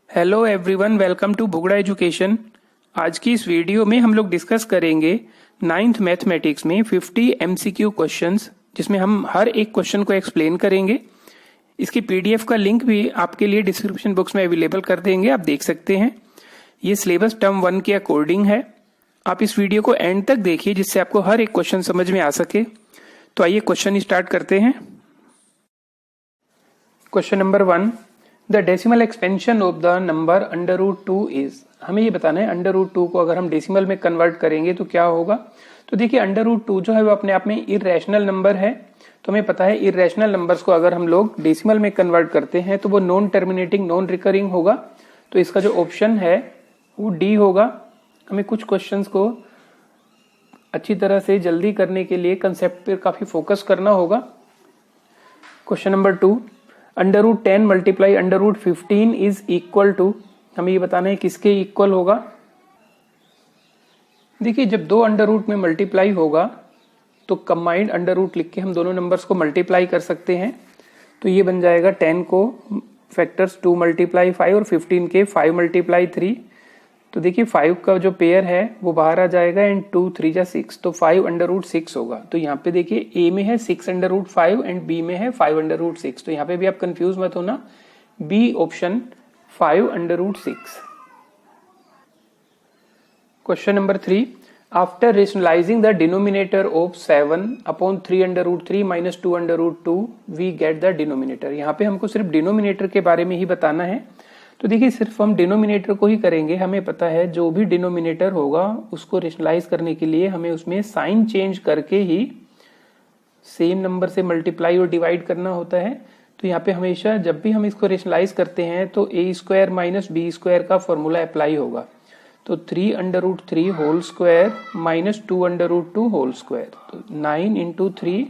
Hello everyone, welcome to भुगड़ा education. आज की इस वीडियो में हम लोग डिस्कस करेंगे नाइन्थ मैथमेटिक्स में 50 एमसीक्यू क्वेश्चंस, जिसमें हम हर एक क्वेश्चन को एक्सप्लेन करेंगे। इसकी पीडीएफ का लिंक भी आपके लिए डिस्क्रिप्शन बॉक्स में अवेलेबल कर देंगे, आप देख सकते हैं। ये सिलेबस टर्म 1 के अकॉर्डिंग है। आप इस वीडियो को एंड तक देखिए, जिससे आपको हर एक क्वेश्चन समझ में आ सके। तो आइए क्वेश्चन स्टार्ट करते हैं। Question number 1, the decimal expansion of the number √2 is. हमें ये बताना है √2 को अगर हम डेसिमल में कन्वर्ट करेंगे तो क्या होगा। तो देखिए √2 जो है वो अपने आप में इरेशनल नंबर है। तो हमें पता है इरेशनल नंबर्स को अगर हम लोग डेसिमल में कन्वर्ट करते हैं तो वो नॉन टर्मिनेटिंग नॉन रिकरिंग होगा। तो इसका जो ऑप्शन है वो डी होगा। हमें कुछ क्वेश्चंस को अच्छी तरह से जल्दी करने के लिए कंसेप्ट पर काफी फोकस करना होगा। Question number 2, √10 multiply √15 is equal to. हमें ये बताना है किसके इक्वल होगा। देखिए जब दो अंडर रूट में मल्टीप्लाई होगा तो कंबाइंड अंडर रूट लिख के हम दोनों नंबर्स को मल्टीप्लाई कर सकते हैं। तो ये बन जाएगा 10 को फैक्टर्स 2 मल्टीप्लाई 5 और 15 के 5 मल्टीप्लाई 3। तो देखिए 5 का जो पेयर है वो बाहर आ जाएगा एंड 2 3 जा 6, तो 5 √6 होगा। तो यहाँ पे देखिए ए में है 6 √5 एंड बी में है 5 √6। तो यहाँ पे भी आप कंफ्यूज मत होना, B option 5 √6। Question number 3, after rationalising the denominator of 7/3√3 - 2√2 we get the denominator. यहाँ पे हमको सिर्फ डिनोमिनेटर के बारे में ही बताना है। तो देखिए सिर्फ हम डिनोमिनेटर को ही करेंगे। हमें पता है जो भी डिनोमिनेटर होगा उसको रेशनलाइज करने के लिए हमें उसमें साइन चेंज करके ही सेम नंबर से मल्टीप्लाई और डिवाइड करना होता है। तो यहाँ पे हमेशा जब भी हम इसको रेशनलाइज करते हैं तो a² - b² का फॉर्मूला अप्लाई होगा। तो 3 √3 whole square minus 2 √2 whole square, तो 9 × 3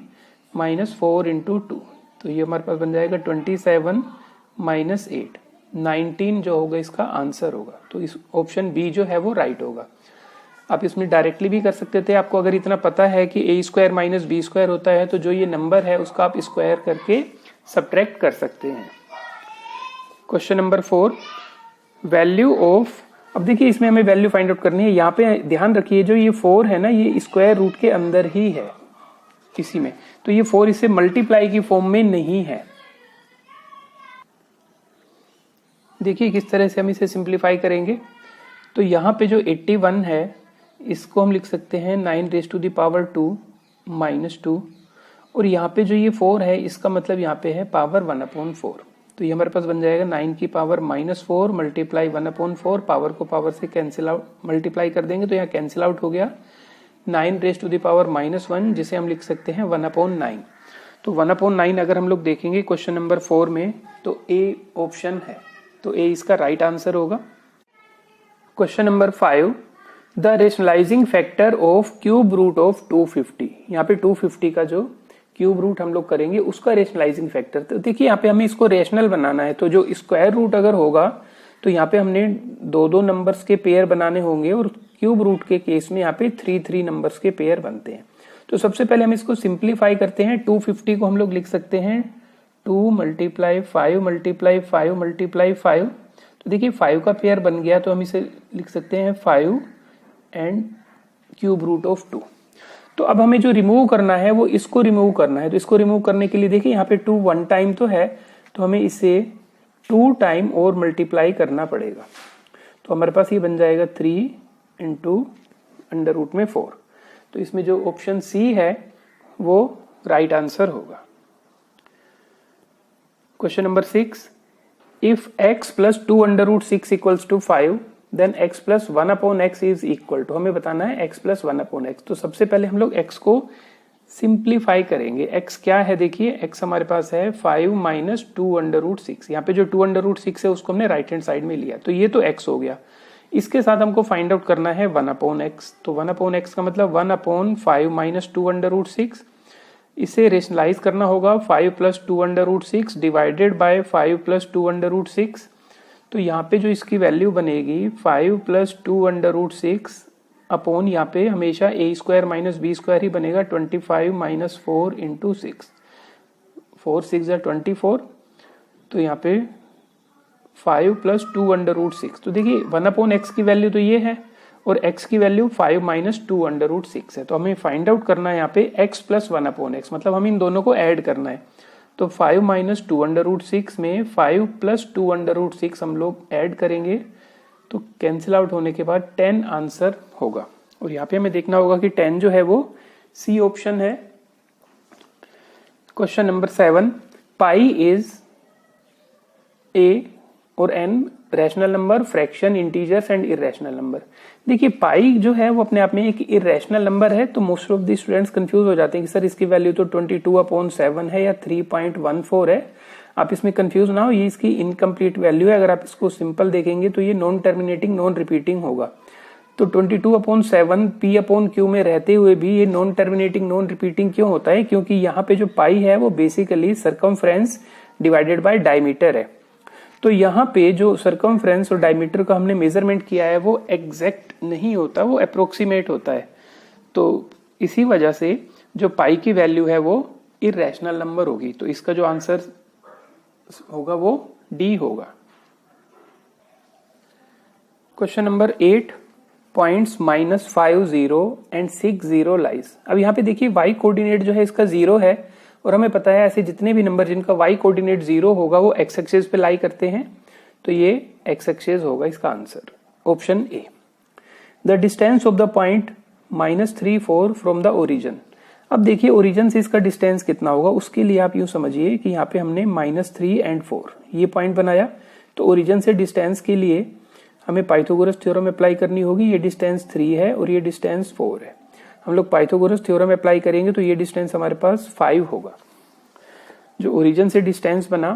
- 4 × 2। तो ये हमारे पास बन जाएगा 27 - 8, 19 जो होगा इसका आंसर होगा। तो इस ऑप्शन बी जो है वो राइट होगा। आप इसमें डायरेक्टली भी कर सकते थे। आपको अगर इतना पता है कि a² - b² होता है तो जो ये नंबर है उसका आप स्क्वायर करके सब्ट्रैक्ट कर सकते हैं। Question number 4, value of. अब देखिए इसमें हमें वैल्यू फाइंड आउट करनी है। यहाँ पे ध्यान रखिए जो ये 4 है ना, ये स्क्वायर रूट के अंदर ही है इसी में। तो ये 4 इससे मल्टीप्लाई की फॉर्म में नहीं है। देखिए किस तरह से हम इसे सिंप्लीफाई करेंगे। तो यहाँ पे जो 81 है इसको हम लिख सकते हैं 9⁻² - 2, और यहाँ पे जो ये 4 है इसका मतलब यहाँ पे है पावर 1/4। तो ये हमारे पास बन जाएगा 9 की पावर -4 मल्टीप्लाई 1/4। पावर को पावर से कैंसिल आउट मल्टीप्लाई कर देंगे तो यहाँ कैंसिल आउट हो गया। 9⁻⁻1 जिसे हम लिख सकते हैं 1/9। तो 1/9 अगर हम लोग देखेंगे क्वेश्चन नंबर 4 में तो ए ऑप्शन है, तो ए इसका राइट आंसर होगा। Question number 5, the rationalising factor of cube root of 250। यहाँ पे 250 का जो क्यूब रूट हम लोग करेंगे उसका रेशनलाइजिंग फैक्टर। तो देखिए यहाँ पे हमें इसको रेशनल बनाना है। तो जो स्क्वायर रूट अगर होगा तो यहाँ पे हमने दो नंबर्स के पेयर बनाने होंगे, और क्यूब रूट के केस में यहाँ पे 3 नंबर्स के पेयर बनते हैं। तो सबसे पहले हम इसको सिंप्लीफाई करते हैं। 250 को हम लोग लिख सकते हैं 2 × 5 × 5 × 5। तो देखिए 5 का पेयर बन गया, तो हम इसे लिख सकते हैं 5 एंड क्यूब रूट ऑफ 2। तो अब हमें जो रिमूव करना है वो इसको रिमूव करना है। तो इसको रिमूव करने के लिए देखिए यहाँ पे 2 1 टाइम तो है, तो हमें इसे 2 टाइम और मल्टीप्लाई करना पड़ेगा। तो हमारे पास ये बन जाएगा 3 × √4। तो इसमें जो ऑप्शन सी है वो राइट आंसर होगा। Question number 6, if x + 2 √6 = 5 then x + 1/x is equal to. हमें बताना है x + 1/x। तो सबसे पहले हम लोग x को सिंप्लीफाई करेंगे। x क्या है, देखिए x हमारे पास है 5 - 2 √6। यहाँ पे जो 2 √6 है उसको हमने राइट हैंड साइड में लिया, तो ये तो x हो गया। इसके साथ हमको फाइंड आउट करना है 1/x। तो 1/x का मतलब 1/5 - 2 √6। इसे रेशनलाइज करना होगा 5 + 2 √6 डिवाइडेड बाय 5 + 2 √6। तो यहाँ पे जो इसकी वैल्यू बनेगी 5 + 2 √6 अपॉन यहाँ पे हमेशा a² - b² ही बनेगा 25 - 4 × 6। 4 6 = 24। तो यहाँ पे 5 प्लस 2√6। तो देखिए 1/x की वैल्यू तो ये है और x की वैल्यू 5 माइनस 2√6 है। तो हमें फाइंड आउट करना है यहाँ पे x प्लस 1/x, मतलब हम इन दोनों को ऐड करना है। तो 5 माइनस 2√6 में 5 प्लस 2√6 हम लोग ऐड करेंगे तो कैंसिल आउट होने के बाद 10 आंसर होगा। और यहाँ पे हमें देखना होगा कि 10 जो है वो सी ऑप्शन है। Question number 7, pi is a और an rational number, fraction, integers and irrational number. देखिए पाई जो है वो अपने आप में एक इरेशनल नंबर है, तो most of the students confuse हो जाते हैं कि सर इसकी वैल्यू तो 22/7 है या 3.14 है। आप इसमें कंफ्यूज ना हो, ये इसकी इनकम्प्लीट वैल्यू है। अगर आप इसको सिंपल देखेंगे तो ये नॉन टर्मिनेटिंग नॉन रिपीटिंग होगा। तो 22/7 P/Q में रहते हुए भी ये नॉन टर्मिनेटिंग नॉन रिपीटिंग क्यों होता है? क्योंकि यहाँ पे जो पाई है वो basically circumference divided by diameter है। तो यहाँ पे जो सर्कमफ्रेंस और डायमीटर का हमने मेजरमेंट किया है वो एग्जैक्ट नहीं होता, वो अप्रोक्सीमेट होता है। तो इसी वजह से जो पाई की वैल्यू है वो इरेशनल नंबर होगी। तो इसका जो आंसर होगा वो डी होगा। Question number 8, points -5, 0 and 6, 0 lies. अब यहाँ पे देखिए y कोऑर्डिनेट जो है इसका 0 है और हमें पता है ऐसे जितने भी नंबर जिनका y कोऑर्डिनेट 0 होगा वो x एक्सिस पे लाई करते हैं। तो ये x एक्सिस होगा इसका answer, option A. The distance of the point -3, 4 from the origin. अब देखिए ओरिजिन से इसका डिस्टेंस कितना होगा, उसके लिए आप यूं समझिए कि यहाँ पे हमने -3 एंड 4 ये पॉइंट बनाया। तो ओरिजिन से डिस्टेंस के लिए हमें पाइथागोरस थ्योरम अप्लाई करनी होगी। ये डिस्टेंस 3 है और ये डिस्टेंस 4 है। हम लोग पाइथागोरस थ्योरम अप्लाई करेंगे तो ये डिस्टेंस हमारे पास 5 होगा। जो ओरिजिन से डिस्टेंस बना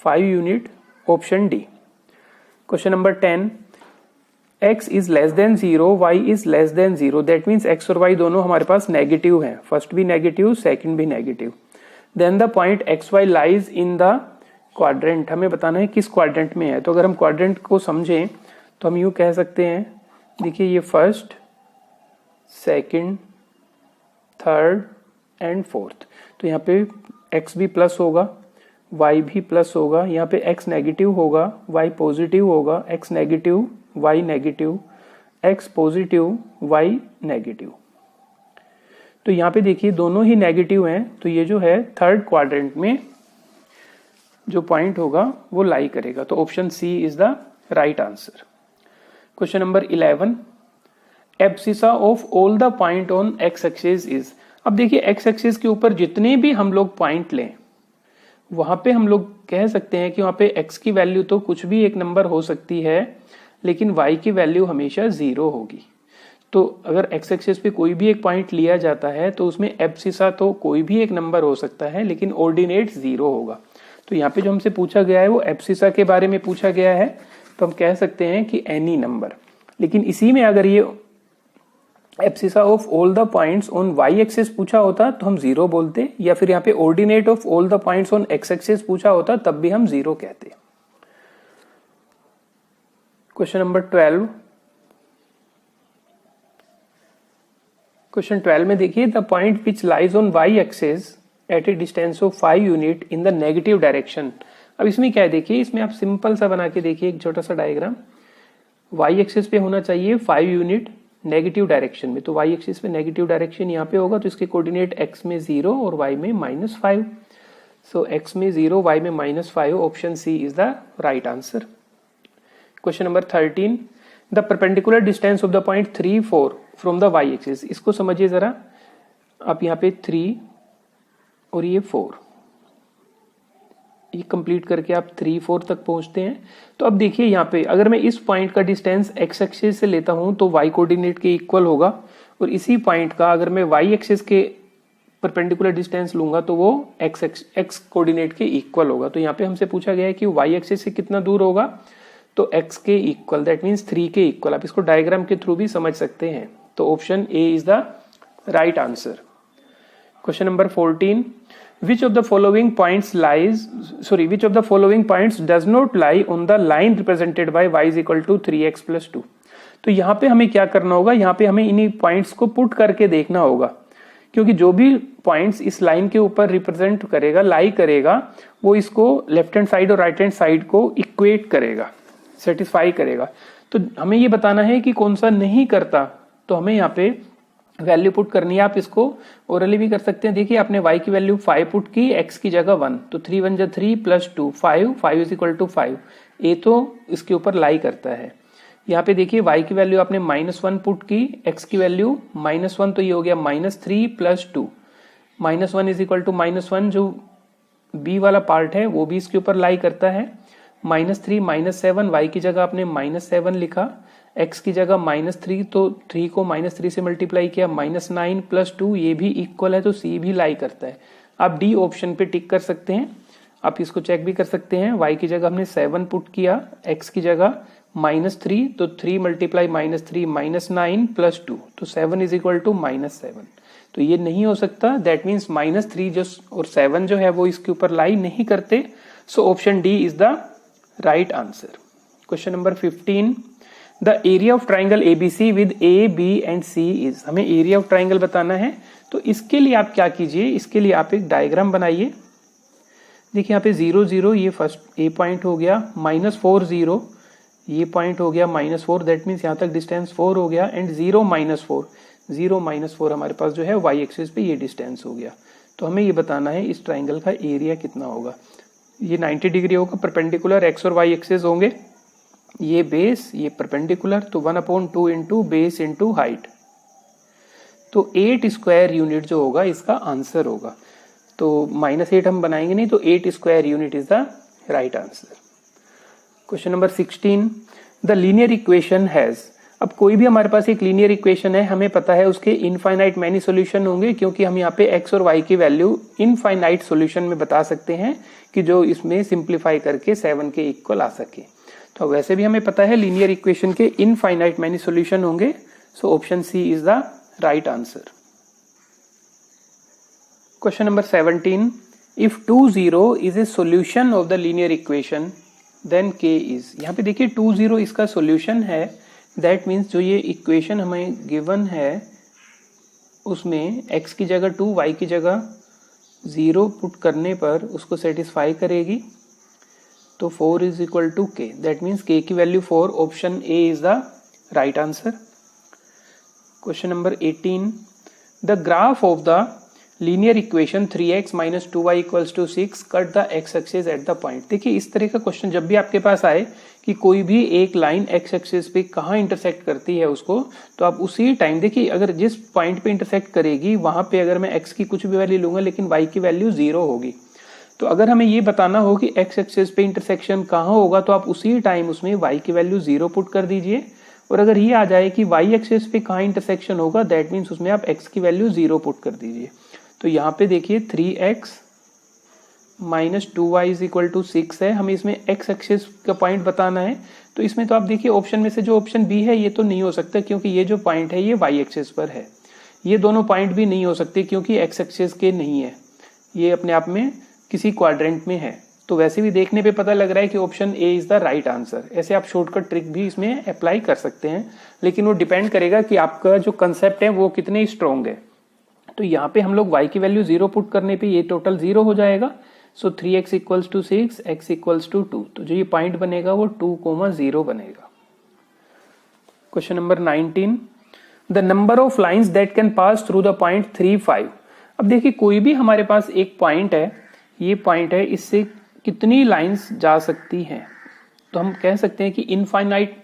5 unit, option D. Question number 10, x is less than 0, y is less than 0। That means x और y दोनों हमारे पास नेगेटिव हैं, फर्स्ट भी नेगेटिव सेकंड भी negative. Then the point xy lies in the quadrant. हमें बताना है किस क्वाड्रेंट में है। तो अगर हम क्वाड्रेंट को समझें तो हम यूं कह सकते हैं, देखिए ये first, second, third and fourth. तो यहाँ पे x भी प्लस होगा, y भी प्लस होगा, यहाँ पे x नेगेटिव होगा, y पॉजिटिव होगा, x negative, y negative, x positive, y negative. तो यहाँ पे देखिए दोनों ही नेगेटिव हैं। तो ये जो है थर्ड क्वाड्रेंट में जो पॉइंट होगा वो लाई करेगा। तो option C is the right answer. Question number 11, abscissa of all the point on X axis is. अब देखिए एक्स एक्सिस के ऊपर जितने भी हम लोग पॉइंट लें वहां पे हम लोग कह सकते हैं कि वहां पे x की वैल्यू तो कुछ भी एक नंबर हो सकती है, लेकिन y की वैल्यू हमेशा 0 होगी। तो अगर x एक्सिस पे कोई भी एक पॉइंट लिया जाता है तो उसमें एब्सिसा तो कोई भी एक नंबर हो सकता है, लेकिन ऑर्डिनेट 0 होगा। तो यहाँ पे जो हमसे पूछा गया है वो एब्सिसा के बारे में पूछा गया है, तो हम कह सकते हैं कि एनी नंबर। लेकिन इसी में अगर ये abscissa of all the points on y axis पूछा होता तो हम 0 बोलते, या फिर यहाँ पे ordinate of all the points on x axis पूछा होता तब भी हम 0 कहते। क्वेश्चन नंबर 12, क्वेश्चन 12 में देखिए the point which lies on y axis at A distance of 5 unit in the negative direction. अब इसमें क्या है, देखिए इसमें आप सिंपल सा बना के देखिए एक छोटा सा डायग्राम। y एक्सिस पे होना चाहिए 5 यूनिट नेगेटिव डायरेक्शन में, तो y एक्सिस पे नेगेटिव डायरेक्शन यहाँ पे होगा, तो इसके कोऑर्डिनेट x में 0 और y में -5। सो x में 0, y में -5, option C is the right answer. Question number 13, the perpendicular distance of the point 3, 4 from the y axis. इसको समझिए जरा, आप यहाँ पे 3 और ये 4, ये कंप्लीट करके आप 3, 4 तक पहुंचते हैं। तो अब देखिए यहाँ पे अगर मैं इस पॉइंट का डिस्टेंस x एक्सिस से लेता हूं तो y कोऑर्डिनेट के इक्वल होगा, और इसी पॉइंट का अगर मैं y एक्सिस के परपेंडिकुलर डिस्टेंस लूंगा तो वो x कोऑर्डिनेट के इक्वल होगा। तो यहाँ पे हमसे पूछा गया है कि y एक्सिस से कितना दूर होगा, तो x के इक्वल, दैट मीन्स 3 के इक्वल। आप इसको डायग्राम के थ्रू भी समझ सकते हैं। तो option A is the right answer. Question number 14, which of the following points does not lie on the line represented by y is equal to 3x plus 2। तो यहाँ पे हमें क्या करना होगा, यहाँ पे हमें इन्हीं पॉइंट्स को पुट करके देखना होगा क्योंकि जो भी पॉइंट्स इस लाइन के ऊपर रिप्रेजेंट करेगा, लाई करेगा, वो इसको लेफ्ट हैंड साइड और राइट हैंड साइड को इक्वेट करेगा, सेटिस्फाई करेगा। तो हमें ये बताना है कि कौन सा नहीं करता, तो हमें यहाँ पे वैल्यू पुट करनी है। आप इसको ओरली भी कर सकते हैं। देखिए आपने y की वैल्यू 5 पुट की, x की जगह 1, तो 3 1 जा 3 प्लस 2 5, 5 इज इक्वल टू 5, ए तो इसके ऊपर लाई करता है। यहाँ पे देखिए y की वैल्यू आपने -1 पुट की, x की वैल्यू -1, तो ये हो गया -3 प्लस 2, -1 इज इक्वल टू -1, जो b वाला पार्ट है वो भी इसके ऊपर लाई करता है। -3 -7, y की जगह आपने -7 लिखा, x की जगह -3, तो 3 को -3 से मल्टीप्लाई किया, -9 प्लस 2, ये भी इक्वल है, तो c भी लाई करता है। आप डी ऑप्शन पे टिक कर सकते हैं। आप इसको चेक भी कर सकते हैं। y की जगह हमने 7 पुट किया, x की जगह -3, तो 3 मल्टीप्लाई -3 -9 प्लस 2, तो 7 इज इक्वल टू -7, तो ये नहीं हो सकता। दैट मीन्स -3 जो और 7 जो है वो इसके ऊपर लाई नहीं करते। So option D is the right answer. Question number 15, the area of triangle ABC with A B and C is. हमें एरिया ऑफ ट्राइंगल बताना है, तो इसके लिए आप क्या कीजिए, इसके लिए आप एक डायग्राम बनाइए। देखिए यहाँ पे 0 0 ये फर्स्ट ए पॉइंट हो गया, -4 0 ये पॉइंट हो गया -4, दैट मीन्स यहाँ तक डिस्टेंस 4 हो गया, एंड 0 -4, 0 -4 हमारे पास जो है वाई एक्सिस पे ये डिस्टेंस हो गया। तो हमें ये बताना है इस ट्राइंगल का एरिया कितना होगा। ये 90 डिग्री होगा, परपेंडिकुलर एक्स और वाई एक्सिस होंगे, ये बेस ये परपेंडिकुलर, तो 1/2 इंटू बेस इंटू हाइट, तो 8 स्क्वायर यूनिट जो होगा इसका आंसर होगा। तो -8 हम बनाएंगे नहीं, तो 8 square unit is the right answer. Question number 16, the linear equation has. अब कोई भी हमारे पास एक लीनियर इक्वेशन है, हमें पता है उसके इनफाइनाइट मैनी सॉल्यूशन होंगे, क्योंकि हम यहाँ पे x और y की वैल्यू इनफाइनाइट सॉल्यूशन में बता सकते हैं कि जो इसमें सिंप्लीफाई करके 7 के इक्वल आ सके। तो वैसे भी हमें पता है लीनियर इक्वेशन के इनफाइनाइट मैनी सॉल्यूशन होंगे। So option C is the right answer. Question number 17, if 2 0 is a solution of the linear equation then k is. यहाँ पे देखिए 2 0 इसका सॉल्यूशन है, दैट मीन्स जो ये इक्वेशन हमें गिवन है उसमें x की जगह 2, y की जगह 0 पुट करने पर उसको सेटिस्फाई करेगी, तो 4 is equal to k, that means k की value 4, option A is the right answer. Question number 18, the graph of the linear equation 3x - 2y = 6 cut the x axis at the point. देखिए इस तरह का question जब भी आपके पास आए कि कोई भी एक लाइन x एक्सिस पे कहाँ इंटरसेक्ट करती है उसको, तो आप उसी टाइम देखिए अगर जिस पॉइंट पे इंटरसेक्ट करेगी वहां पे अगर मैं x की कुछ भी वैल्यू लूंगा लेकिन y की वैल्यू 0 होगी। तो अगर हमें ये बताना हो कि x एक्सिस पे इंटरसेक्शन कहाँ होगा, तो आप उसी टाइम उसमें y की वैल्यू 0 पुट कर दीजिए। और अगर ये आ जाए कि y एक्सिस पे कहाँ इंटरसेक्शन होगा, दैट मीन्स उसमें आप x की वैल्यू 0 पुट कर दीजिए। तो यहाँ पे देखिए 3x - 2y = 6 है, हमें इसमें x एक्सिस का पॉइंट बताना है। तो इसमें तो आप देखिए ऑप्शन में से जो ऑप्शन बी है ये तो नहीं हो सकता, क्योंकि ये जो पॉइंट है ये y एक्सिस पर है। ये दोनों पॉइंट भी नहीं हो सकते क्योंकि x एक्सिस के नहीं है, ये अपने आप में किसी क्वाड्रेंट में है। तो वैसे भी देखने पे पता लग रहा है कि option A is the right answer. ऐसे आप शॉर्टकट ट्रिक भी इसमें अप्लाई कर सकते हैं, लेकिन वो डिपेंड करेगा कि आपका जो कंसेप्ट है वो कितने स्ट्रॉन्ग है। तो यहाँ पे हम लोग y की वैल्यू 0 पुट करने पे ये टोटल 0 हो जाएगा। सो 3x = 6, x = 2, तो जो ये पॉइंट बनेगा वो 2,0 बनेगा। Question number 19, the number of lines that can pass through the point 3 5। अब देखिए कोई भी हमारे पास एक पॉइंट है, ये पॉइंट है, इससे कितनी लाइंस जा सकती हैं, तो हम कह सकते हैं कि इनफाइनाइट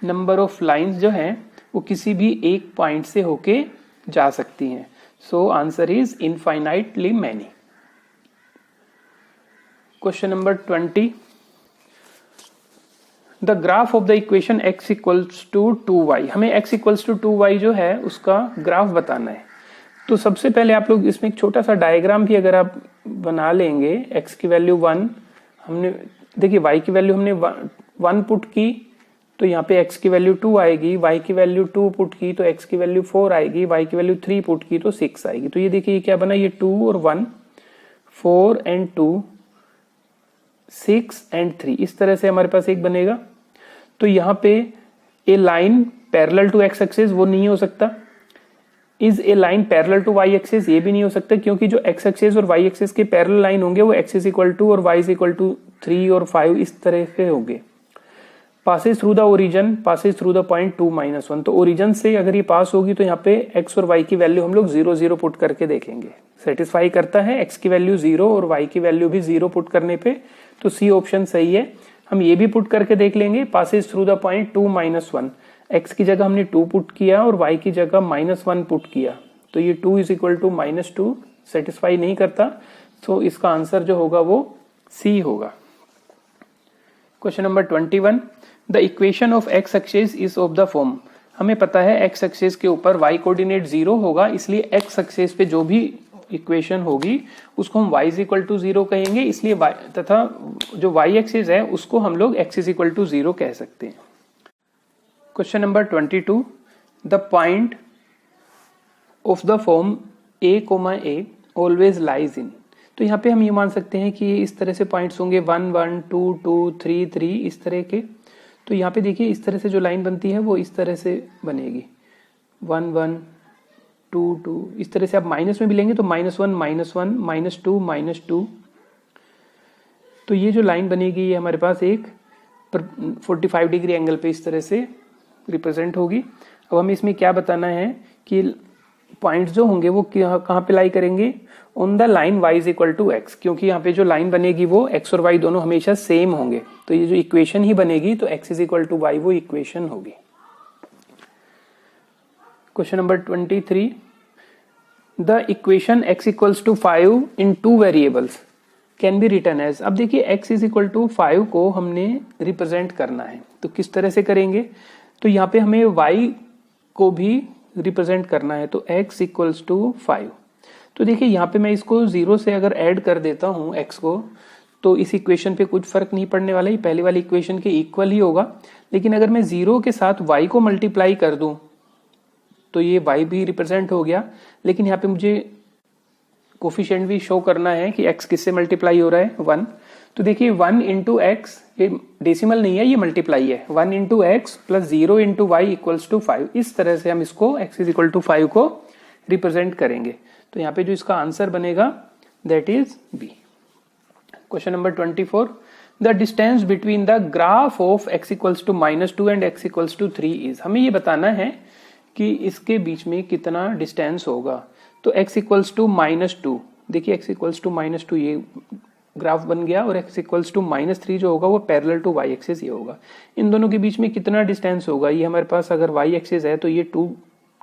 नंबर ऑफ लाइंस जो हैं वो किसी भी एक पॉइंट से होके जा सकती हैं। So answer is infinitely many. Question number 20, the graph of the equation x = 2y। हमें x = 2y जो है उसका ग्राफ बताना है। तो सबसे पहले आप लोग इसमें एक छोटा सा डायग्राम भी अगर आप बना लेंगे, x की वैल्यू 1, हमने देखिए y की वैल्यू हमने 1 पुट की तो यहाँ पे x की वैल्यू 2 आएगी, y की वैल्यू 2 पुट की तो x की वैल्यू 4 आएगी, y की वैल्यू 3 पुट की तो 6 आएगी। तो ये देखिए ये क्या बना, ये 2 और 1, 4 and 2, 6 and 3, इस तरह से हमारे पास एक बनेगा। तो यहाँ पे a line parallel to x axis वो नहीं हो सकता, is a line parallel to Y axis, ये भी नहीं हो सकता क्योंकि जो एक्स एक्सिस और वाई एक्सिस के पैरेलल लाइन होंगे वो एक्स इज इक्वल टू और वाई इज इक्वल टू 3 और 5 इस तरह के होंगे। Passes through the origin, passes through the point 2 -1, तो ओरिजन से अगर ये पास होगी तो यहाँ पे एक्स और वाई की वैल्यू हम लोग 0 0 पुट करके देखेंगे। सेटिस्फाई करता है एक्स की वैल्यू 0 और वाई की वैल्यू भी 0 पुट करने पे, तो सी ऑप्शन सही है। हम ये भी पुट करके देख लेंगे, Passage through the point 2 -1, x की जगह हमने 2 पुट किया और वाई की जगह -1 पुट किया, तो ये 2 इज इक्वल टू -2 सेटिस्फाई नहीं करता, तो इसका आंसर जो होगा वो सी होगा। Question number 21, the equation of x axis is of the form. हमें पता है एक्स एक्सिस के ऊपर वाई कोऑर्डिनेट 0 होगा, इसलिए एक्स एक्सिस पे जो भी इक्वेशन होगी उसको हम y इज इक्वल टू 0 कहेंगे, इसलिए y तथा जो y एक्सिस है उसको हम लोग x इज इक्वल टू 0 कह सकते हैं। Question number 22, the point of the form a, always lies in. तो यहाँ पे हम ये मान सकते हैं कि इस तरह से पॉइंट्स होंगे 1 1 2 2 3 3 इस तरह के। तो यहाँ पे देखिए इस तरह से जो लाइन बनती है वो इस तरह से बनेगी 1 1 2 2, इस तरह से आप माइनस में भी लेंगे तो -1 -1 -2 -2। तो ये जो लाइन बनेगी ये हमारे पास एक 45 डिग्री एंगल पे इस तरह से रिप्रेजेंट होगी। अब हमें इसमें क्या बताना है कि पॉइंट्स जो होंगे वो कहाँ पे लाई करेंगे, on the line y is equal to X, क्योंकि यहाँ पे जो लाइन बनेगी वो x और y दोनों हमेशा सेम होंगे, तो ये जो इक्वेशन ही बनेगी तो x is equal to Y वो इक्वेशन होगी। Question number 23, the equation x equals to 5 in 2 variables can be written as. अब देखिए x इज इक्वल टू 5 को हमने रिप्रेजेंट करना है, तो किस तरह से करेंगे, तो यहाँ पे हमें y को भी रिप्रेजेंट करना है, तो x इक्वल्स टू 5। तो देखिए यहाँ पे मैं इसको 0 से अगर ऐड कर देता हूँ x को, तो इस इक्वेशन पे कुछ फर्क नहीं पड़ने वाला, ही पहले वाली इक्वेशन के इक्वल ही होगा। लेकिन अगर मैं 0 के साथ y को मल्टीप्लाई कर दूं तो ये y भी रिप्रेजेंट हो गया, लेकिन यहाँ पे मुझे कोफिशिएंट भी शो करना है कि x किससे मल्टीप्लाई हो रहा है, 1। तो देखिए 1 इंटू एक्स, ये डेसिमल नहीं है ये मल्टीप्लाई है, 1 into X plus 0 into Y equals to 5। इस तरह से हम इसको x इज इक्वल टू 5 को रिप्रेजेंट करेंगे। तो यहाँ पे जो इसका आंसर बनेगा that is B. Question number 24, the distance between the graph of x equals to -2 and x equals to 3 is. हमें ये बताना है कि इसके बीच में कितना डिस्टेंस होगा। तो x इक्वल्स टू -2, देखिए x इक्वल्स टू -2 ये ग्राफ बन गया, और x इक्वल्स टू -3 जो होगा वो पैरेलल टू y एक्सिस ये होगा। इन दोनों के बीच में कितना डिस्टेंस होगा, ये हमारे पास अगर y एक्सिस है तो ये 2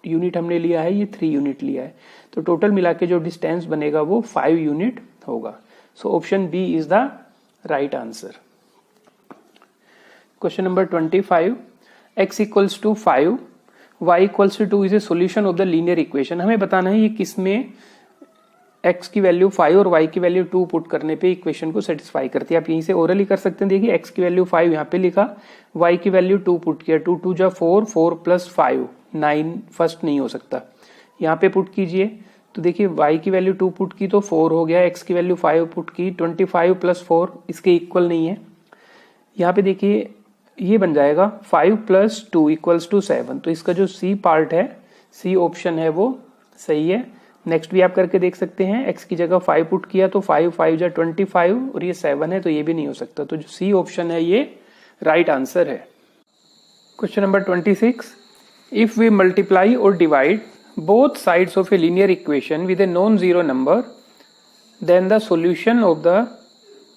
यूनिट हमने लिया है, ये 3 यूनिट लिया है, तो टोटल मिला के जो डिस्टेंस बनेगा वो 5 यूनिट होगा। So option B is the right answer. Question number 25, x equals to 5 y equals to 2 is a solution of the linear equation. हमें बताना है ये किसमें x की वैल्यू 5 और y की वैल्यू 2 पुट करने पे इक्वेशन को सेटिस्फाई करती है। आप यहीं से ओरली कर सकते हैं, देखिए x की वैल्यू 5 यहाँ पे लिखा, y की वैल्यू 2 पुट किया, 2 2 जा 4, 4 प्लस 5 9, फर्स्ट नहीं हो सकता, यहाँ पे पुट कीजिए। तो देखिए y की वैल्यू 2 पुट की तो 4 हो गया, x की वैल्यू 5 पुट की, 25 प्लस 4 इसके इक्वल नहीं है। यहाँ पे देखिए ये बन जाएगा 5 प्लस 2 इक्वल्स टू 7, तो इसका जो सी पार्ट है, सी ऑप्शन है वो सही है। नेक्स्ट भी आप करके देख सकते हैं, x की जगह 5 पुट किया तो 5 5 जा 25 और ये 7 है, तो ये भी नहीं हो सकता, तो जो सी ऑप्शन है ये राइट आंसर है। Question number 26, if we multiply और divide both sides of a linear equation with a non-zero number, then the solution of the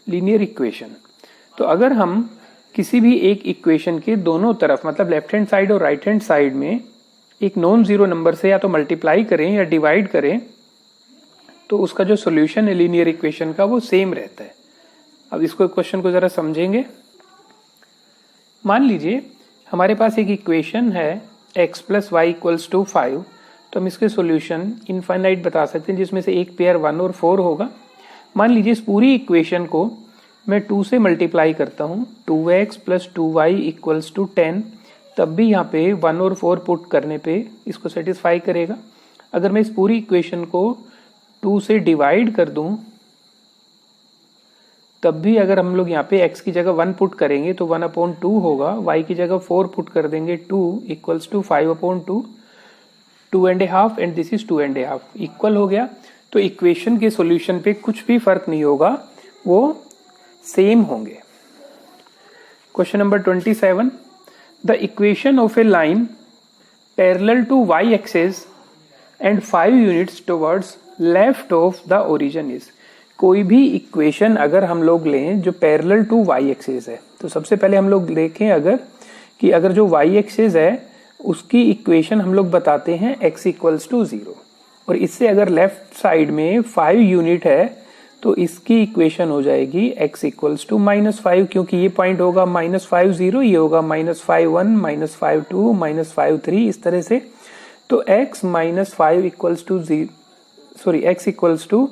linear equation। तो अगर हम किसी भी एक इक्वेशन के दोनों तरफ मतलब लेफ्ट हैंड साइड और राइट हैंड साइड में एक नॉन जीरो नंबर से या तो मल्टीप्लाई करें या डिवाइड करें, तो उसका जो सोल्यूशन है लीनियर इक्वेशन का वो सेम रहता है। अब इसको क्वेश्चन को जरा समझेंगे। मान लीजिए हमारे पास एक इक्वेशन है x plus Y equals to 5, तो हम इसके सॉल्यूशन इनफाइनाइट बता सकते हैं, जिसमें से एक पेयर 1 और 4 होगा। मान लीजिए इस पूरी इक्वेशन को मैं 2 से मल्टीप्लाई करता हूँ, 2x plus 2y equals to 10, तब भी यहाँ पे 1 और 4 पुट करने पे इसको सेटिस्फाई करेगा। अगर मैं इस पूरी इक्वेशन को 2 से डिवाइड कर दूं, तब भी अगर हम लोग यहाँ पे x की जगह 1 पुट करेंगे तो 1/2 होगा, y की जगह 4 पुट कर देंगे 2 equals to 5/2, 2.5 and this is 2.5, equal हो गया। तो इक्वेशन के सॉल्यूशन पे कुछ भी फर्क नहीं होगा, वो सेम होंगे। Question number 27, the equation of a line parallel to y axis and 5 units towards left of the origin is. कोई भी इक्वेशन अगर हम लोग लें जो पैरेलल टू y एक्सिस है, तो सबसे पहले हम लोग देखें अगर जो y एक्सिस है उसकी इक्वेशन हम लोग बताते हैं x इक्वल्स टू 0, और इससे अगर लेफ्ट साइड में 5 यूनिट है तो इसकी इक्वेशन हो जाएगी x इक्वल्स टू -5, क्योंकि ये पॉइंट होगा -5 0, ये होगा -5 1, -5 2, -5 3, इस तरह से। तो x -5 equals to x equals to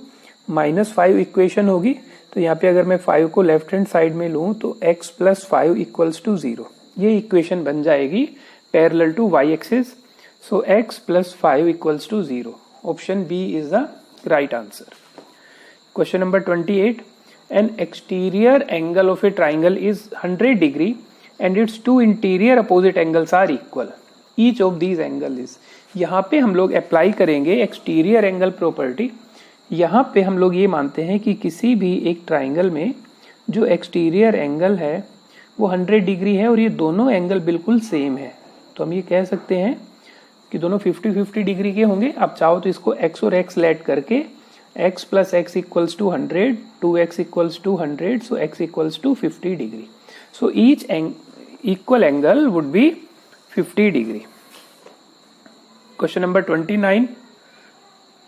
-5 equation होगी। तो यहाँ पे अगर मैं 5 को लेफ्ट हैंड साइड में लूं तो x + 5 इक्वल्स टू 0, ये इक्वेशन बन जाएगी parallel to y axis. So x + 5 equals to 0, option B is the right answer. Question number 28, an exterior angle of a triangle is 100 degree and its two interior opposite angles are equal, each of these angle is. यहाँ पे हम लोग apply करेंगे exterior angle property. यहाँ पे हम लोग ये मानते हैं कि किसी भी एक ट्राइंगल में जो एक्सटीरियर एंगल है वो 100 डिग्री है और ये दोनों एंगल बिल्कुल सेम है। तो हम ये कह सकते हैं कि दोनों 50-50 डिग्री के होंगे। आप चाहो तो इसको x और x लेट करके x + x equals to 100, 2x equals to 100, so x equals to 50 degree. So each equal angle would be 50 degree. Question number 29,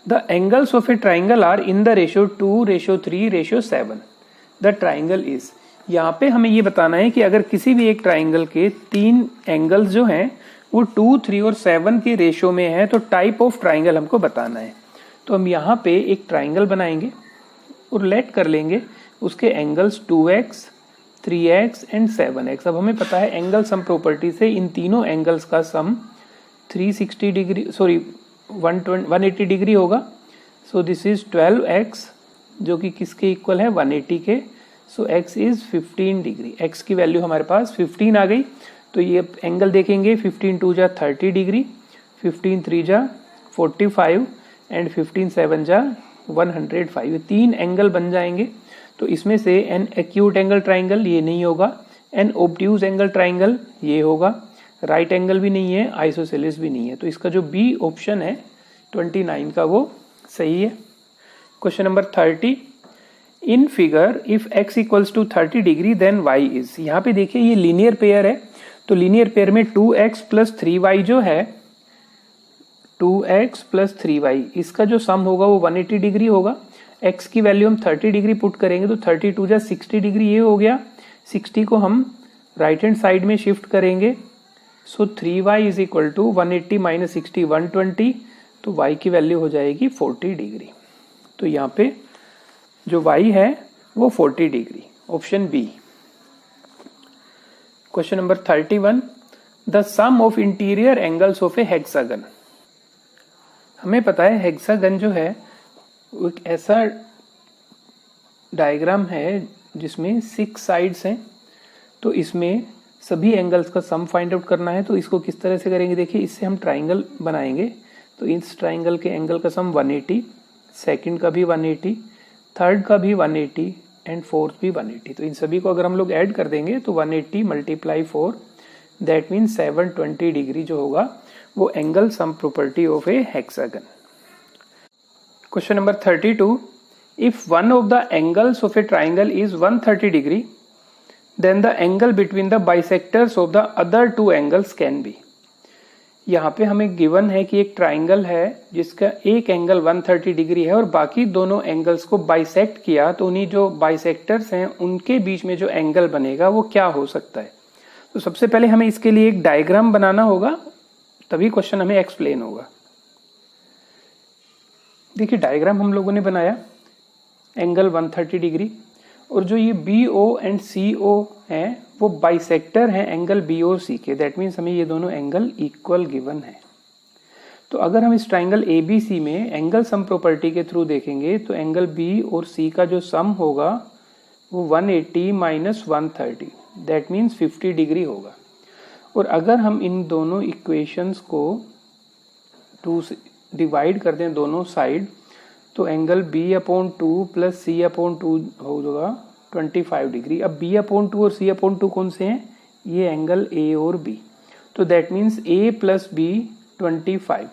the angles of a triangle are in the ratio 2, ratio 3, ratio 7, the triangle is. यहाँ पे हमें ये बताना है कि अगर किसी भी एक ट्राइंगल के 3 एंगल्स जो हैं वो 2, 3 और 7 के रेशियो में है, तो टाइप ऑफ ट्राइंगल हमको बताना है। तो हम यहाँ पे एक ट्राइंगल बनाएंगे और लेट कर लेंगे उसके angles 2x, 3x and 7x। अब हमें पता है एंगल सम प्रॉपर्टी से इन तीनों एंगल्स का सम 360 डिग्री 180 डिग्री होगा। सो दिस इज 12x जो कि किसके इक्वल है 180 के। सो x इज 15 डिग्री, x की वैल्यू हमारे पास 15 आ गई। तो ये एंगल देखेंगे 15 2 जा 30 डिग्री, 15 3 जा 45 एंड 15 7 जा 105, ये 3 एंगल बन जाएंगे। तो इसमें से एन एक्यूट एंगल ट्राइंगल ये नहीं होगा, एन ओब्ट्यूज एंगल ट्राइंगल ये होगा, राइट एंगल भी नहीं है, आइसोसेलेस भी नहीं है। तो इसका जो बी ऑप्शन है 29 का वो सही है। Question number 30, in figure if x equals to 30 degree then y is. यहाँ पे देखिए ये लीनियर पेयर है, तो लीनियर पेयर में 2x + 3y जो है 2x + 3y, इसका जो सम होगा वो 180 डिग्री होगा। x की वैल्यू हम 30 डिग्री पुट करेंगे तो 32 जा 60 डिग्री ये हो गया। 60 को हम राइट हैंड साइड में शिफ्ट करेंगे। सो 3y इज इक्वल टू 180 - 60 120, तो y की वैल्यू हो जाएगी 40 डिग्री। तो यहाँ पे जो y है वो 40 degree, option B. Question number 31, the sum of interior angles of a hexagon. हमें पता है हेक्सागन जो है वो एक ऐसा डायग्राम है जिसमें 6 साइड्स हैं। तो इसमें सभी एंगल्स का सम फाइंड आउट करना है। तो इसको किस तरह से करेंगे, देखिए इससे हम ट्राइंगल बनाएंगे। तो इस ट्राइंगल के एंगल का सम 180, सेकंड का भी 180, थर्ड का भी 180 एंड फोर्थ भी 180। तो इन सभी को अगर हम लोग ऐड कर देंगे तो 180 × 4 दैट मीन्स 720 डिग्री जो होगा वो angle sum property of a hexagon. Question number 32, if one of the angles of a triangle is 130 degree then the angle between the bisectors of the other 2 angles can be. यहाँ पे हमें given है कि एक triangle है जिसका एक angle 130 degree है और बाकी दोनों एंगल्स को बाइसेक्ट किया, तो उन्हीं जो बाइसेक्टर्स हैं उनके बीच में जो एंगल बनेगा वो क्या हो सकता है। तो सबसे पहले हमें इसके लिए एक डायग्राम बनाना होगा, तभी क्वेश्चन हमें एक्सप्लेन होगा। देखिए डायग्राम हम लोगों ने बनाया एंगल 130 डिग्री, और जो ये BO एंड CO हैं वो बाइसेक्टर हैं एंगल BOC के। दैट मीन्स हमें ये दोनों एंगल इक्वल गिवन है। तो अगर हम इस ट्राइंगल ABC में एंगल सम प्रॉपर्टी के थ्रू देखेंगे तो एंगल B और C का जो सम होगा वो 180 - 130 दैट मीन्स 50 डिग्री होगा। और अगर हम इन दोनों इक्वेशंस को 2 से डिवाइड कर दें दोनों साइड तो एंगल B/2 प्लस C/2 होगा 25 डिग्री। अब B/2 और C/2 कौन से हैं? ये एंगल A और B, तो that means A plus B 25।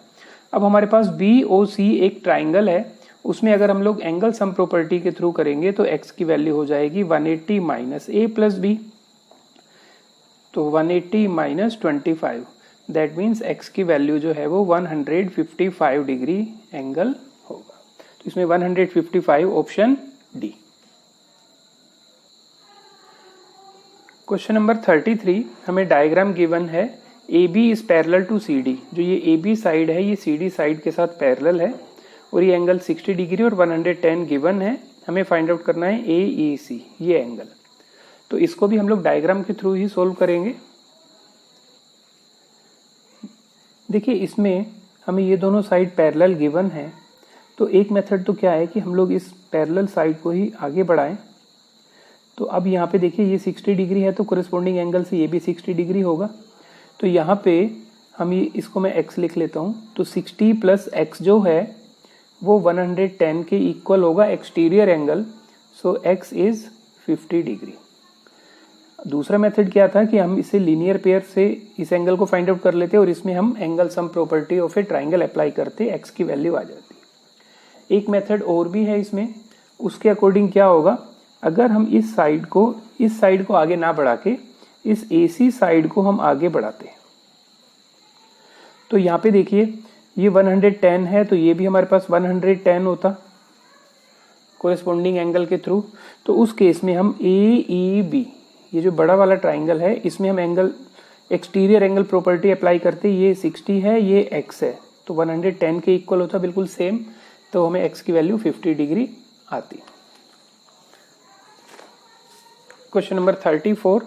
अब हमारे पास BOC एक ट्राइंगल है, उसमें अगर हम लोग एंगल सम प्रॉपर्टी के थ्रू करेंगे तो x की वैल्यू हो जाएगी 180 माइनस A प्लस B, तो 180 माइनस 25, दैट मीन्स x की वैल्यू जो है वो 155 डिग्री एंगल होगा। तो इसमें 155 ऑप्शन डी। क्वेश्चन नंबर 33, हमें डायग्राम गिवन है AB is parallel to CD। जो ये AB साइड है ये CD साइड के साथ पैरेलल है और ये एंगल 60 डिग्री और 110 गिवन है। हमें फाइंड आउट करना है AEC ये एंगल। तो इसको भी हम लोग डायग्राम के थ्रू ही सोल्व करेंगे। देखिए इसमें हमें ये दोनों साइड पैरेलल गिवन है, तो एक मेथड तो क्या है कि हम लोग इस पैरेलल साइड को ही आगे बढ़ाएं। तो अब यहाँ पे देखिए ये 60 डिग्री है तो कोरिस्पोंडिंग एंगल से ये भी 60 डिग्री होगा। तो यहाँ पे हम ये इसको मैं x लिख लेता हूँ, तो 60 प्लस x जो है वो 110 के इक्वल होगा exterior angle, so x is 50 degree. दूसरा मेथड क्या था कि हम इसे लीनियर पेयर से इस एंगल को फाइंड आउट कर लेते और इसमें हम angle sum property of a triangle apply करते, x की वैल्यू आ जाती। एक मेथड और भी है इसमें, उसके अकॉर्डिंग क्या होगा, अगर हम इस साइड को आगे ना बढ़ा के इस AC साइड को हम आगे बढ़ाते हैं, तो यहाँ पे देखिए ये 110 है तो ये भी हमारे पास 110 होता कोरिस्पोंडिंग एंगल के थ्रू। तो उस केस में हम AEB ये जो बड़ा वाला ट्राइंगल है इसमें हम angle exterior angle property apply करते, ये 60 है ये x है तो 110 के इक्वल होता बिल्कुल सेम, तो हमें x की वैल्यू 50 डिग्री आती। Question number 34,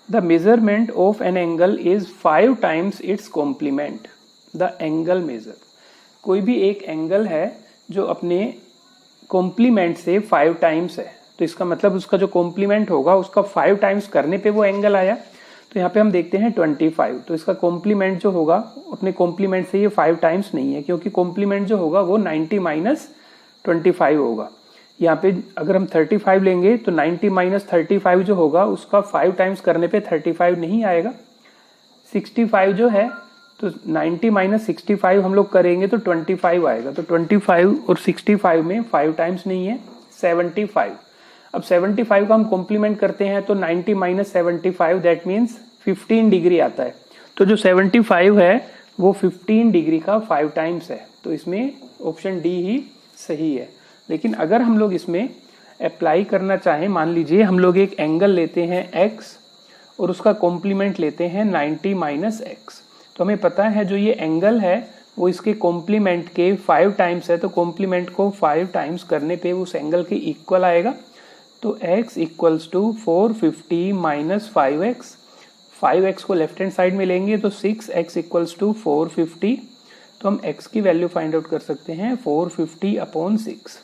the measurement of an angle is 5 times its complement. The angle measure, कोई भी एक एंगल है जो अपने कॉम्प्लीमेंट से 5 टाइम्स है, तो इसका मतलब उसका जो कॉम्प्लीमेंट होगा उसका 5 टाइम्स करने पे वो एंगल आया। तो यहाँ पे हम देखते हैं 25, तो इसका कॉम्प्लीमेंट जो होगा अपने कॉम्प्लीमेंट से ये 5 टाइम्स नहीं है, क्योंकि कॉम्प्लीमेंट जो होगा वो 90 माइनस 25 होगा। यहाँ पे अगर हम 35 लेंगे तो 90 माइनस 35 जो होगा उसका 5 टाइम्स करने पे 35 नहीं आएगा। 65 जो है तो 90 माइनस 65 हम लोग करेंगे तो 25 आएगा, तो 25 और 65 में 5 टाइम्स नहीं है 75। अब 75 का हम कॉम्प्लीमेंट करते हैं तो 90 माइनस 75 दैट मीन्स 15 डिग्री आता है। तो जो 75 है वो 15 डिग्री का 5 टाइम्स है, तो इसमें ऑप्शन डी ही सही है। लेकिन अगर हम लोग इसमें अप्लाई करना चाहें, मान लीजिए हम लोग एक एंगल लेते हैं x और उसका कॉम्प्लीमेंट लेते हैं 90 माइनस x, तो हमें पता है जो ये एंगल है वो इसके कॉम्प्लीमेंट के 5 टाइम्स है, तो कॉम्प्लीमेंट को 5 टाइम्स करने पे उस एंगल के इक्वल आएगा। तो x equals to 450 minus 5x, 5x को लेफ्ट हैंड साइड में लेंगे तो 6x इक्वल्स टू 450, तो हम x की वैल्यू फाइंड आउट कर सकते हैं 450 अपॉन 6,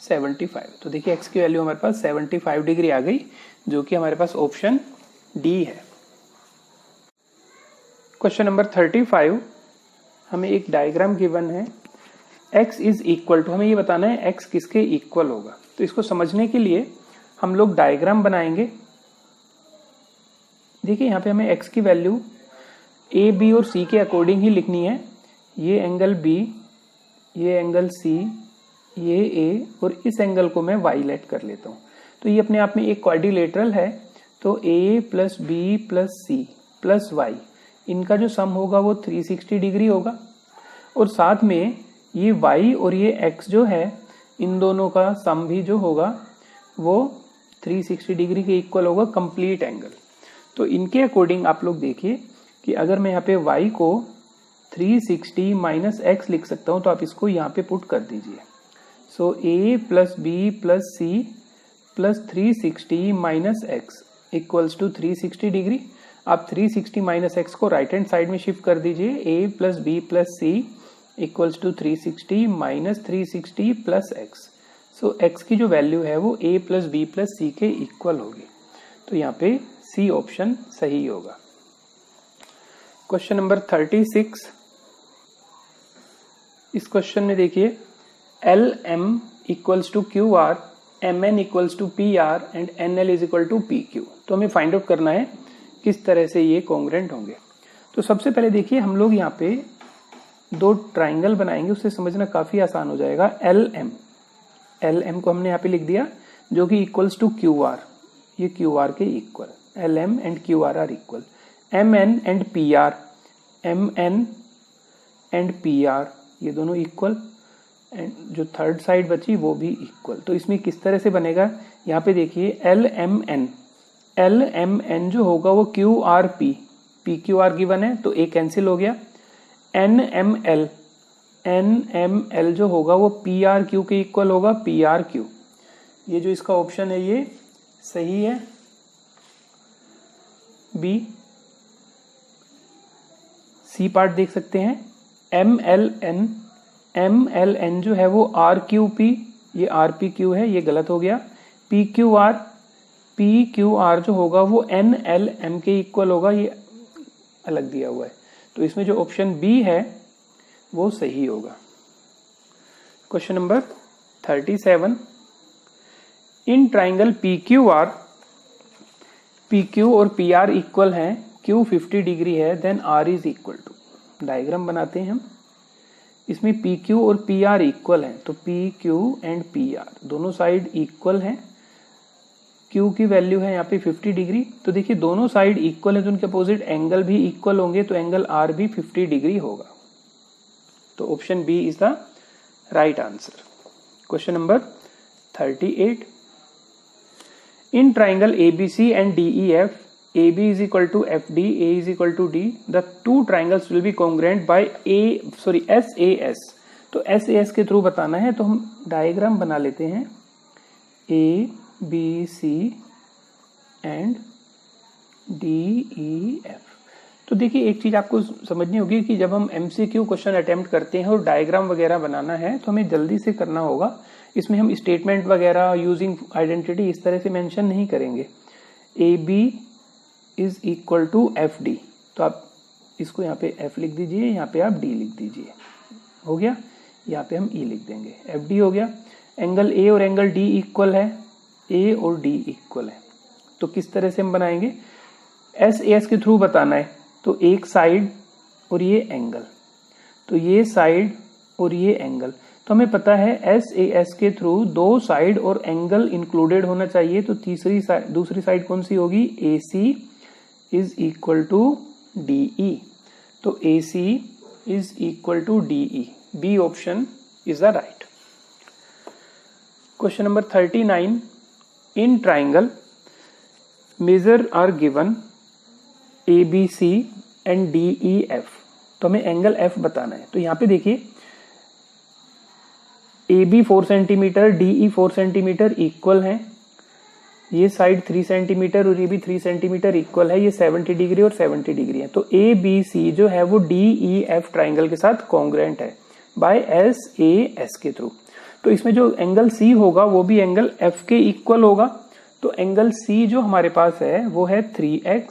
75। तो देखिए x की वैल्यू हमारे पास 75 डिग्री आ गई, जो कि हमारे पास ऑप्शन डी है। क्वेश्चन नंबर 35, हमें एक डायग्राम गिवन है, x इज इक्वल टू, हमें ये बताना है x किसके इक्वल होगा। तो इसको समझने के लिए हम लोग डायग्राम बनाएंगे। देखिए यहाँ पे हमें x की वैल्यू a, b और c के अकॉर्डिंग ही लिखनी है। ये एंगल b, ये एंगल c, ये a और इस एंगल को मैं y लेट कर लेता हूँ। तो ये अपने आप में एक क्वाड्रिलेटरल है, तो a plus b plus c plus y इनका जो सम होगा वो 360 डिग्री होगा, और साथ में ये y और ये x जो है इन दोनों का सम भी जो होगा वो 360 डिग्री के इक्वल होगा, कंप्लीट एंगल। तो इनके अकॉर्डिंग आप लोग देखिए कि अगर मैं यहाँ पे y को 360 माइनस x लिख सकता हूँ, तो आप इसको यहाँ पे पुट कर दीजिए। So a plus b plus c plus 360 minus x equals to 360 degree. आप 360 माइनस x को राइट हैंड साइड में शिफ्ट कर दीजिए, a plus b plus c equals to 360 minus 360 plus x। So x की जो value है वो a plus b plus c के इक्वल होगी, तो यहाँ पे c ऑप्शन सही होगा। क्वेश्चन नंबर 36, इस क्वेश्चन में देखिए L M equals to Q R, M N equals to P R and N L is equal to P Q. तो हमें फाइंड आउट करना है किस तरह से ये कॉन्ग्रेंट होंगे। तो सबसे पहले देखिए हम लोग यहाँ पे दो ट्राइंगल बनाएंगे, उससे समझना काफी आसान हो जाएगा। एल एम को हमने यहाँ पे लिख दिया जो कि इक्वल्स टू क्यू आर, ये क्यू आर के equal, L M and Q R equal. M N and P R, M N and P R ये दोनों इक्वल, एंड जो थर्ड साइड बची वो भी इक्वल। तो इसमें किस तरह से बनेगा, यहाँ पे देखिए एल एम एन जो होगा वो Q R P Q R given है तो ए कैंसिल हो गया। एन एम एल जो होगा वो पी आर क्यू के इक्वल होगा, पी आर क्यू। ये जो इसका ऑप्शन है ये सही है, बी। सी पार्ट देख सकते हैं, एम एल एन जो है वो आर क्यू पी, ये आर पी क्यू है, ये गलत हो गया। पी क्यू आर जो होगा वो एन एल एम के इक्वल होगा, ये अलग दिया हुआ है। तो इसमें जो ऑप्शन बी है वो सही होगा। Question number 37, in triangle P Q और पी आर इक्वल हैं, क्यू 50 डिग्री है, then R is equal to. Diagram बनाते हैं हम। इसमें पी क्यू और पी आर इक्वल हैं, तो P Q and P R दोनों साइड इक्वल हैं। क्यू की वैल्यू है यहाँ पे 50 डिग्री, तो देखिए दोनों साइड इक्वल है तो उनके अपोजिट एंगल भी इक्वल होंगे, तो एंगल आर भी 50 डिग्री होगा। तो option B is the right answer. Question number 38, in triangle ABC and DEF, AB is equal to FD, A is equal to D, the two triangles will be congruent by SAS। तो SAS के through बताना है, तो हम diagram बना लेते हैं ABC and DEF। तो देखिए एक चीज आपको समझनी होगी कि जब हम MCQ क्वेश्चन अटेम्प्ट करते हैं और डायग्राम वगैरह बनाना है तो हमें जल्दी से करना होगा। इसमें हम स्टेटमेंट वगैरह यूजिंग आइडेंटिटी इस तरह से मेंशन नहीं करेंगे। AB is equal to F D, तो आप इसको यहाँ पे F लिख दीजिए, यहाँ पे आप D लिख दीजिए, हो गया। यहाँ पे हम E लिख देंगे, FD हो गया। एंगल A और एंगल D इक्वल है, A और D इक्वल है, तो किस तरह से हम बनाएंगे, SAS के थ्रू बताना है। तो एक साइड और ये एंगल, तो ये साइड और ये एंगल, तो हमें पता है SAS के थ्रू दो साइड और एंगल इंक्लूडेड होना चाहिए। तो दूसरी साइड कौन सी होगी, AC is equal to DE, तो AC is equal to DE, B option is the right. Question number 39, in triangle measure are given ABC and DEF, तो हमें एंगल F बताना है। तो यहाँ पे देखिए AB 4 centimetre, DE 4 centimetre equal है, ये साइड 3 सेंटीमीटर और ये भी 3 सेंटीमीटर इक्वल है, ये 70 डिग्री और 70 डिग्री है। तो ABC जो है वो DEF ट्राइंगल के साथ कॉन्ग्रेंट है बाय SAS के थ्रू। तो इसमें जो एंगल C होगा वो भी एंगल F के इक्वल होगा। तो एंगल C जो हमारे पास है वो है 3x,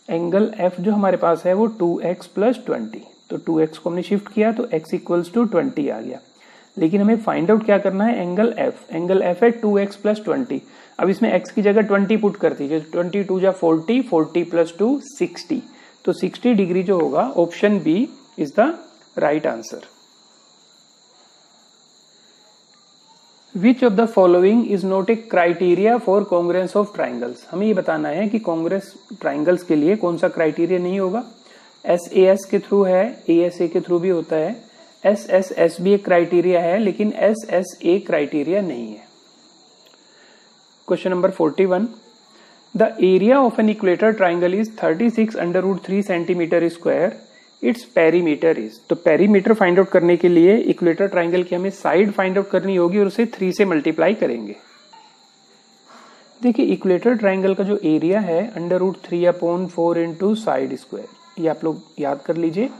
एंगल F जो हमारे पास है वो 2x प्लस 20। तो 2x को हमने शिफ्ट किया तो x इक्वल्स टू 20 आ गया। लेकिन हमें फाइंड आउट क्या करना है, एंगल F है 2x प्लस 20। अब इसमें x की जगह 20 पुट कर दीजिए, 22 जा 40, 40 प्लस 2 60, तो 60 डिग्री जो होगा option B is the right answer. Which of the following is not a criteria for congruence of triangles, हमें ये बताना है कि कॉन्ग्रेंस ट्राइंगल्स के लिए कौन सा क्राइटेरिया नहीं होगा। SAS के थ्रू है, ASA के थ्रू भी होता है, SSS भी एक क्राइटेरिया है लेकिन SSA क्राइटेरिया नहीं है। Question number 41, the area of an equator triangle is 36 under root 3 centimetre square, its perimeter is. तो पेरीमीटर फाइंड आउट करने के लिए इक्वेटर ट्राइंगल की हमें साइड फाइंड आउट करनी होगी और उसे 3 से मल्टीप्लाई करेंगे। देखिए इक्वेटर ट्राइंगल का जो एरिया है under root 3/4 into side square, ये आप लोग याद कर लीजिए,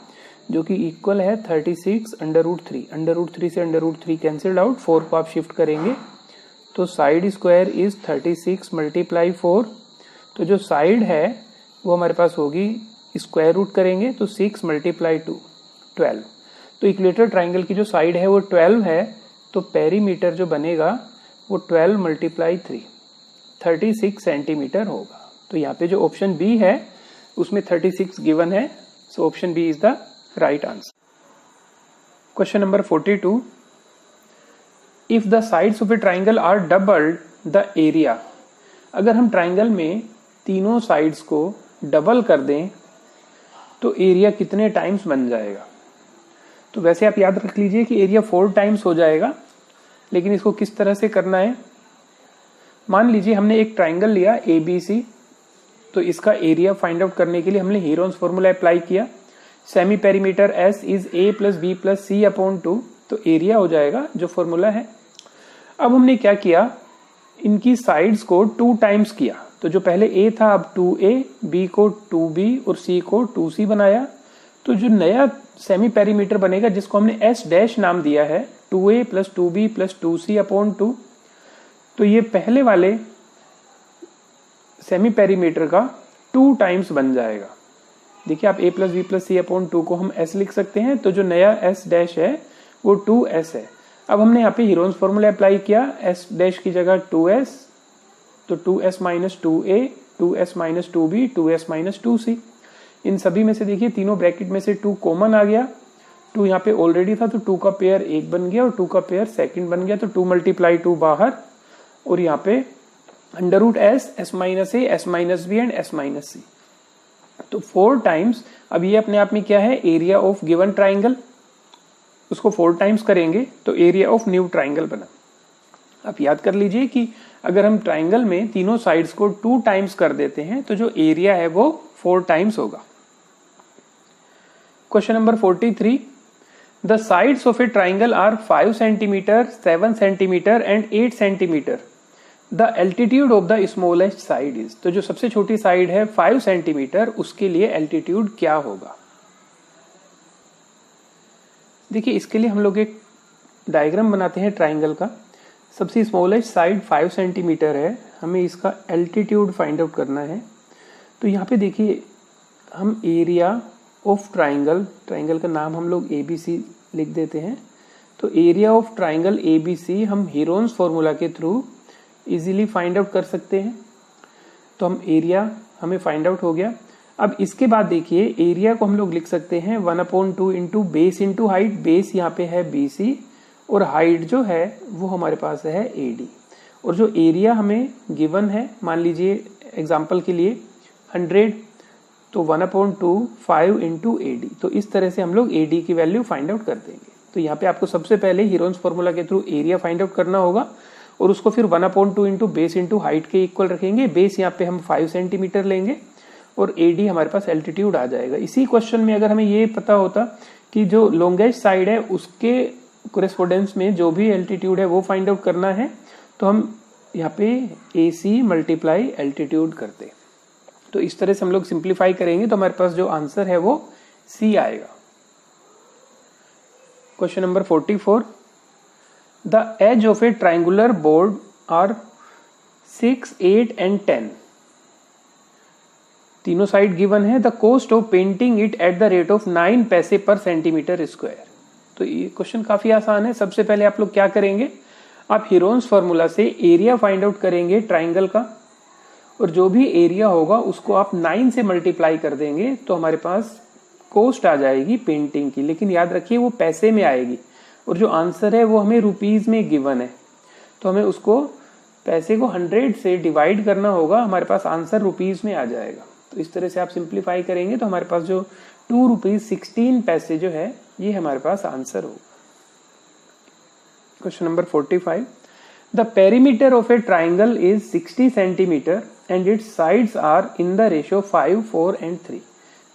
जो कि इक्वल है 36 अंडर रूट 3। अंडर रूट 3 से अंडर रूट 3 कैंसिल्ड आउट, 4 को आप शिफ्ट करेंगे तो साइड स्क्वायर इज 36 मल्टीप्लाई 4। तो जो साइड है वो हमारे पास होगी स्क्वायर रूट करेंगे तो 6 मल्टीप्लाई 2 12। तो इक्वेटर ट्राइंगल की जो साइड है वो 12 है, तो पेरीमीटर जो बनेगा वो 12 मल्टीप्लाई 3 36 सेंटीमीटर होगा। तो यहाँ पे जो ऑप्शन बी है उसमें 36 गिवन है, so option B is the right answer. Question number 42, if the sides of a triangle are doubled the area, अगर हम ट्राइंगल में तीनों साइड्स को डबल कर दें तो एरिया कितने टाइम्स बन जाएगा। तो वैसे आप याद रख लीजिए कि एरिया 4 टाइम्स हो जाएगा, लेकिन इसको किस तरह से करना है। मान लीजिए हमने एक ट्राइंगल लिया ABC, तो इसका एरिया फाइंड आउट करने के लिए हमने हीरोन्स फॉर्मूला अप्लाई किया। Semi perimeter S is A plus B plus C upon 2, तो एरिया हो जाएगा जो फॉर्मूला है। अब हमने क्या किया, इनकी साइड्स को 2 टाइम्स किया। तो जो पहले A था अब 2A, B को 2B और C को 2C बनाया। तो जो नया सेमी पेरीमीटर बनेगा जिसको हमने S डैश नाम दिया है 2A plus 2B plus 2C upon 2, तो ये पहले वाले सेमी पेरीमीटर का 2 टाइम्स बन जाएगा। देखिए आप A plus B plus C upon 2 को हम S लिख सकते हैं, तो जो नया S डैश है वो 2S है। अब हमने यहाँ पे हीरोन्स फॉर्मूला अप्लाई किया, S डैश की जगह 2S, तो 2S minus 2A, 2S minus 2B, 2S minus 2C। इन सभी में से देखिए तीनों ब्रैकेट में से 2 कॉमन आ गया। 2 यहाँ पे ऑलरेडी था तो 2 का पेयर 1 बन गया और 2 का पेयर सेकंड बन गया, तो 2 मल्टीप्लाई 2 बाहर, और यहाँ पे under root S, S minus A, S minus B and S minus C। तो 4 टाइम्स, अब ये अपने आप में क्या है, एरिया ऑफ गिवन ट्राइंगल, उसको 4 टाइम्स करेंगे तो एरिया ऑफ न्यू ट्राइंगल बना। आप याद कर लीजिए कि अगर हम ट्राइंगल में तीनों साइड्स को 2 टाइम्स कर देते हैं तो जो एरिया है वो 4 टाइम्स होगा। Question number 43, the sides of a triangle are 5 centimetre, 7 centimetre and 8 centimetre. The altitude of the smallest side is, तो जो सबसे छोटी साइड है 5 सेंटीमीटर, उसके लिए एल्टीट्यूड क्या होगा। देखिए इसके लिए हम लोग एक डायग्राम बनाते हैं ट्राइंगल का। सबसे स्मॉलेस्ट साइड 5 सेंटीमीटर है, हमें इसका एल्टीट्यूड फाइंड आउट करना है। तो यहाँ पे देखिए हम एरिया ऑफ ट्राइंगल, ट्राइंगल का नाम हम लोग ABC लिख देते हैं। तो एरिया ऑफ ट्राइंगल ABC हम हीरोन्स फॉर्मूला के थ्रू इजीली फाइंड आउट कर सकते हैं। तो हम एरिया हमें फाइंड आउट हो गया। अब इसके बाद देखिए एरिया को हम लोग लिख सकते हैं 1/2 into base into height. Base यहाँ पे है BC और हाइट जो है वो हमारे पास है AD। और जो एरिया हमें गिवन है, मान लीजिए एग्जांपल के लिए 100, तो 1/2 5 इंटू AD। तो इस तरह से हम लोग AD की वैल्यू फाइंड आउट कर देंगे। तो यहाँ पे आपको सबसे पहले हीरोन्स फॉर्मूला के थ्रू एरिया फाइंड आउट करना होगा और उसको फिर 1/2 इंटू बेस इंटू हाइट के इक्वल रखेंगे। बेस यहाँ पे हम 5 सेंटीमीटर लेंगे और AD हमारे पास एल्टीट्यूड आ जाएगा। इसी क्वेश्चन में अगर हमें ये पता होता कि जो लॉन्गेस्ट साइड है उसके कोरेस्पोंडेंस में जो भी एल्टीट्यूड है वो फाइंड आउट करना है, तो हम यहाँ पे AC मल्टीप्लाई एल्टीट्यूड करते। तो इस तरह से हम लोग सिंप्लीफाई करेंगे तो हमारे पास जो आंसर है वो C आएगा। Question number 44, the edge of a triangular board are 6, 8 and 10। तीनों साइड गिवन है। The cost of painting it at the rate of 9 paise पर सेंटीमीटर स्क्वायर। तो ये क्वेश्चन काफी आसान है। सबसे पहले आप लोग क्या करेंगे, आप हीरोन्स फॉर्मूला से एरिया फाइंड आउट करेंगे ट्राइंगल का, और जो भी एरिया होगा उसको आप 9 से मल्टीप्लाई कर देंगे तो हमारे पास कॉस्ट आ जाएगी पेंटिंग की। लेकिन याद रखिए वो पैसे में आएगी और जो आंसर है वो हमें रुपीज में गिवन है, तो हमें उसको पैसे को 100 से डिवाइड करना होगा, हमारे पास आंसर रुपीज में आ जाएगा। तो इस तरह से आप सिंप्लीफाई करेंगे तो हमारे पास जो 2 रुपीज 16 पैसे जो है ये हमारे पास आंसर होगा। Question number 45, the perimeter of a triangle is 60 centimetre and its sides are in the ratio 5, 4 and 3।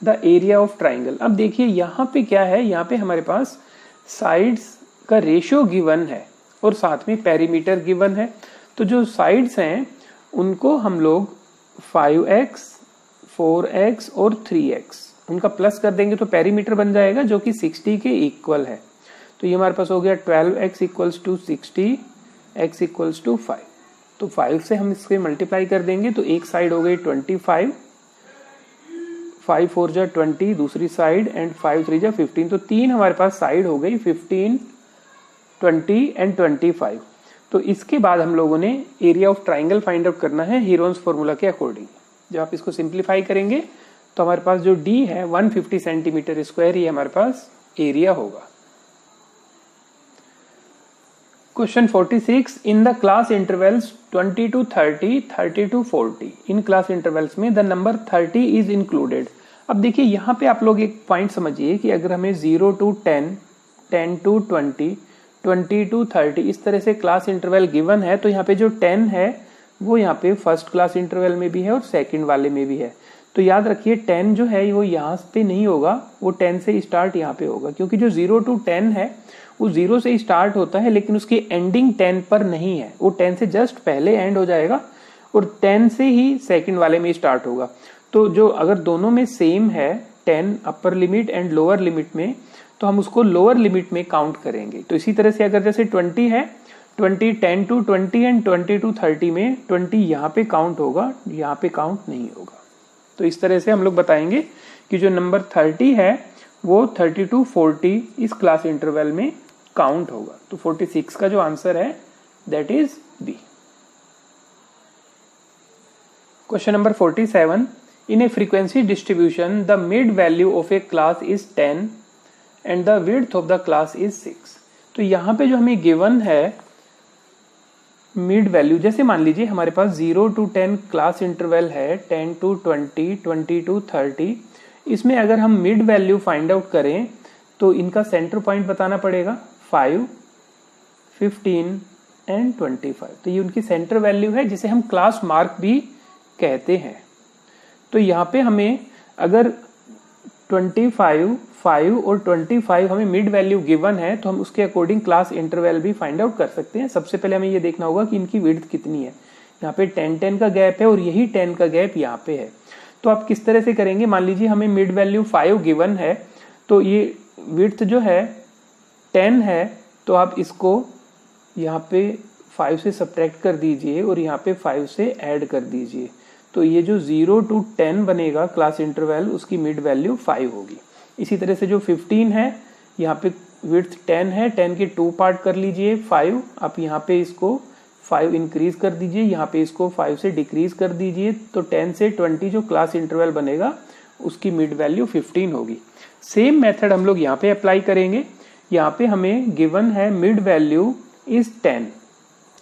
The area of triangle. अब देखिए यहाँ पे क्या है, यहाँ पे हमारे पास साइड्स का रेशियो गिवन है और साथ में पेरीमीटर गिवन है। तो जो साइड्स हैं उनको हम लोग 5x, 4x और 3x उनका प्लस कर देंगे तो पेरीमीटर बन जाएगा जो कि 60 के इक्वल है। तो ये हमारे पास हो गया 12x equals to 60, x equals to 5। तो 5 से हम इसके मल्टीप्लाई कर देंगे तो एक साइड हो गई 25, 5 4 जा 20 दूसरी साइड एंड 5 3 जा 15, तो 3 हमारे पास साइड हो गई 15, 20 एंड 25। तो इसके बाद हम लोगों ने area of triangle find out करना है हीरोन्स फॉर्मूला के अकॉर्डिंग। जब आप इसको सिंप्लीफाई करेंगे तो हमारे पास जो डी है 150 सेंटीमीटर स्क्वायर, ये हमारे पास एरिया होगा। Question 46, in the class intervals 20 to 30, 30 to 40, in class intervals में द नंबर 30 इज इंक्लूडेड। अब देखिए यहाँ पे आप लोग एक पॉइंट समझिए कि अगर हमें 0 to 10, 10 to 20, 20 to 30 इस तरह से क्लास इंटरवल गिवन है, तो यहाँ पे जो 10 है वो यहाँ पे फर्स्ट क्लास इंटरवल में भी है और सेकंड वाले में भी है। तो याद रखिए 10 जो है वो यहाँ पे नहीं होगा, वो 10 से स्टार्ट यहाँ पे होगा, क्योंकि जो 0 to 10 है वो 0 से स्टार्ट होता है लेकिन उसकी एंडिंग 10 पर नहीं है, वो 10 से जस्ट पहले एंड हो जाएगा और 10 से ही सेकंड वाले में स्टार्ट होगा। तो जो अगर दोनों में सेम है 10 upper limit and lower limit में, तो हम उसको लोअर लिमिट में काउंट करेंगे। तो इसी तरह से अगर जैसे 20 है, 20 10 to 20 एंड 20 to 30 में 20 यहाँ पे काउंट होगा, यहाँ पे काउंट नहीं होगा। तो इस तरह से हम लोग बताएंगे कि जो नंबर 30 है वो 30 to 40 इस क्लास इंटरवल में काउंट होगा। तो 46 का जो आंसर है that is B. Question number 47, in a frequency distribution the mid value of a class is 10 and the width of the class is 6। तो यहाँ पे जो हमें गिवन है मिड वैल्यू, जैसे मान लीजिए हमारे पास 0 to 10 क्लास इंटरवल है, 10 to 20, 20 to 30, इसमें अगर हम मिड वैल्यू फाइंड आउट करें तो इनका सेंटर पॉइंट बताना पड़ेगा 5, 15 एंड 25। तो ये उनकी सेंटर वैल्यू है जिसे हम क्लास मार्क भी कहते हैं। तो यहाँ पे हमें अगर 25, 5 और 25 हमें मिड वैल्यू गिवन है तो हम उसके अकॉर्डिंग क्लास इंटरवल भी फाइंड आउट कर सकते हैं। सबसे पहले हमें ये देखना होगा कि इनकी विड्थ कितनी है। यहाँ पे 10-10 का गैप है और यही 10 का गैप यहाँ पे है। तो आप किस तरह से करेंगे, मान लीजिए हमें मिड वैल्यू 5 गिवन है, तो ये विड्थ जो है 10 है, तो आप इसको यहाँ पे 5 से सब्ट्रैक्ट कर दीजिए और यहाँ पे 5 से ऐड कर दीजिए। तो ये जो 0 to 10 बनेगा क्लास इंटरवल, उसकी मिड वैल्यू 5 होगी। इसी तरह से जो 15 है, यहाँ पे विड्थ 10 है, 10 के 2 पार्ट कर लीजिए 5, आप यहाँ पे इसको 5 इंक्रीज कर दीजिए, यहाँ पे इसको 5 से डिक्रीज कर दीजिए। तो 10 से 20 जो क्लास इंटरवल बनेगा उसकी मिड वैल्यू 15 होगी। सेम मेथड हम लोग यहाँ पे अप्लाई करेंगे। यहाँ पे हमें गिवन है मिड वैल्यू इज 10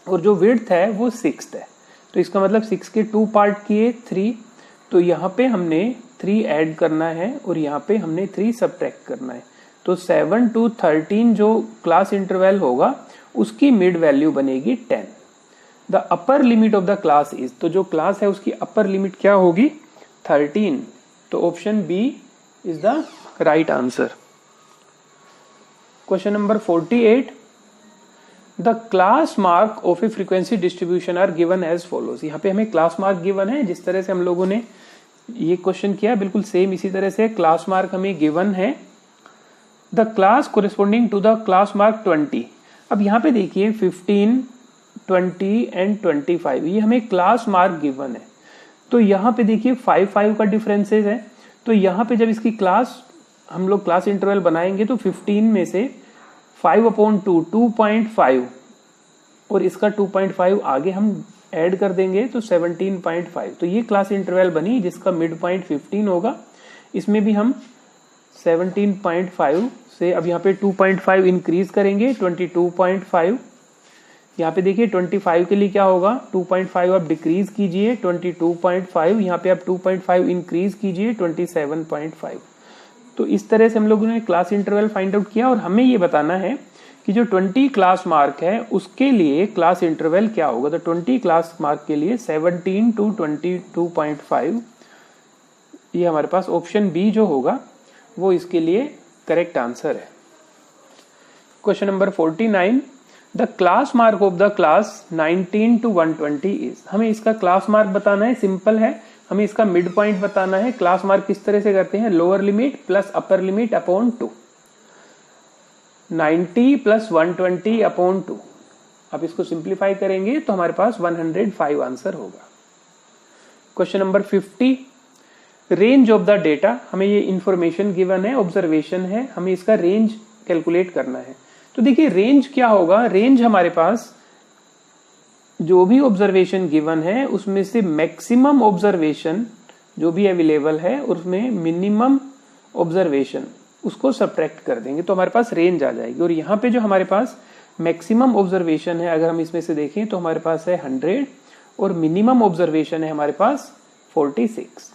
और जो विड्थ है वो 6 है। तो इसका मतलब 6 के 2 पार्ट किए 3, तो यहाँ पे हमने 3 ऐड करना है और यहाँ पे हमने 3 सब्ट्रैक्ट करना है। तो 7 to 13 जो क्लास इंटरवल होगा उसकी मिड वैल्यू बनेगी 10। The upper limit of the class is, तो जो क्लास है उसकी अपर लिमिट क्या होगी 13। तो option B is the right answer. Question number 48, the class mark of a frequency distribution are given as follows. यहाँ पे हमें क्लास मार्क गिवन है, जिस तरह से हम लोगों ने ये क्वेश्चन किया बिल्कुल सेम इसी तरह से क्लास मार्क हमें गिवन है। The class corresponding to the class mark 20। अब यहाँ पे देखिए 15, 20 एंड 25 ये हमें क्लास मार्क गिवन है। तो यहाँ पे देखिए 5 का डिफरेंसेस है। तो यहाँ पे जब इसकी क्लास हम लोग क्लास इंटरवल बनाएंगे तो 15 में से 5/2 2.5 और इसका 2.5 आगे हम ऐड कर देंगे तो 17.5। तो ये क्लास इंटरवल बनी जिसका मिड पॉइंट 15 होगा। इसमें भी हम 17.5 से अब यहाँ पे 2.5 इंक्रीज करेंगे 22.5। यहाँ पे देखिए 25 के लिए क्या होगा 2.5 आप डिक्रीज कीजिए 22.5, यहाँ पे आप 2.5 इंक्रीज कीजिए 27.5। तो इस तरह से हम लोगों ने क्लास इंटरवल फाइंड आउट किया और हमें ये बताना है कि जो 20 क्लास मार्क है उसके लिए क्लास इंटरवल क्या होगा। तो 20 क्लास मार्क के लिए 17 to 22.5, ये हमारे पास ऑप्शन बी जो होगा वो इसके लिए करेक्ट आंसर है। Question number 49, the class mark of the class 19 to 120 is. हमें इसका क्लास मार्क बताना है, सिंपल है, हमें इसका मिड पॉइंट बताना है। क्लास मार्क किस तरह से करते हैं, lower limit plus upper limit upon 2, 90 plus 120 upon 2। अब इसको सिंप्लीफाई करेंगे तो हमारे पास 105 आंसर होगा। Question number 50, range of the data, हमें ये इंफॉर्मेशन गिवन है, ऑब्जर्वेशन है, हमें इसका रेंज कैलकुलेट करना है। तो देखिए रेंज क्या होगा, रेंज हमारे पास जो भी ऑब्जर्वेशन गिवन है उसमें से मैक्सिमम ऑब्जर्वेशन जो भी अवेलेबल है उसमें मिनिमम ऑब्जर्वेशन उसको सब्ट्रैक्ट कर देंगे तो हमारे पास रेंज आ जाएगी। और यहाँ पे जो हमारे पास मैक्सिमम ऑब्जर्वेशन है, अगर हम इसमें से देखें तो हमारे पास है 100 और मिनिमम ऑब्जर्वेशन है हमारे पास 46।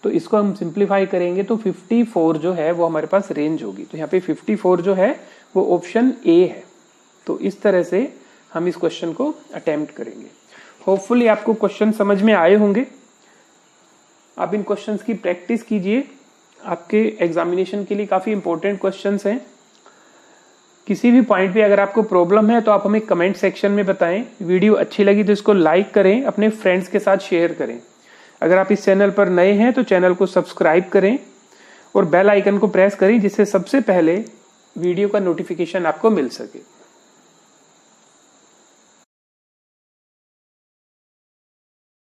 तो इसको हम सिंप्लीफाई करेंगे तो 54 जो है वो हमारे पास रेंज होगी। तो यहाँ पे 54 जो है वो ऑप्शन ए है। तो इस तरह से हम इस क्वेश्चन को अटेम्प्ट करेंगे। होपफुली आपको क्वेश्चन समझ में आए होंगे। आप इन क्वेश्चंस की प्रैक्टिस कीजिए, आपके एग्जामिनेशन के लिए काफी इंपॉर्टेंट क्वेश्चंस हैं। किसी भी पॉइंट पे अगर आपको प्रॉब्लम है तो आप हमें कमेंट सेक्शन में बताएं। वीडियो अच्छी लगी तो इसको लाइक करें, अपने फ्रेंड्स के साथ शेयर करें। अगर आप इस चैनल पर नए हैं तो चैनल को सब्सक्राइब करें और बेल आइकन को प्रेस करें जिससे सबसे पहले वीडियो का नोटिफिकेशन आपको मिल सके।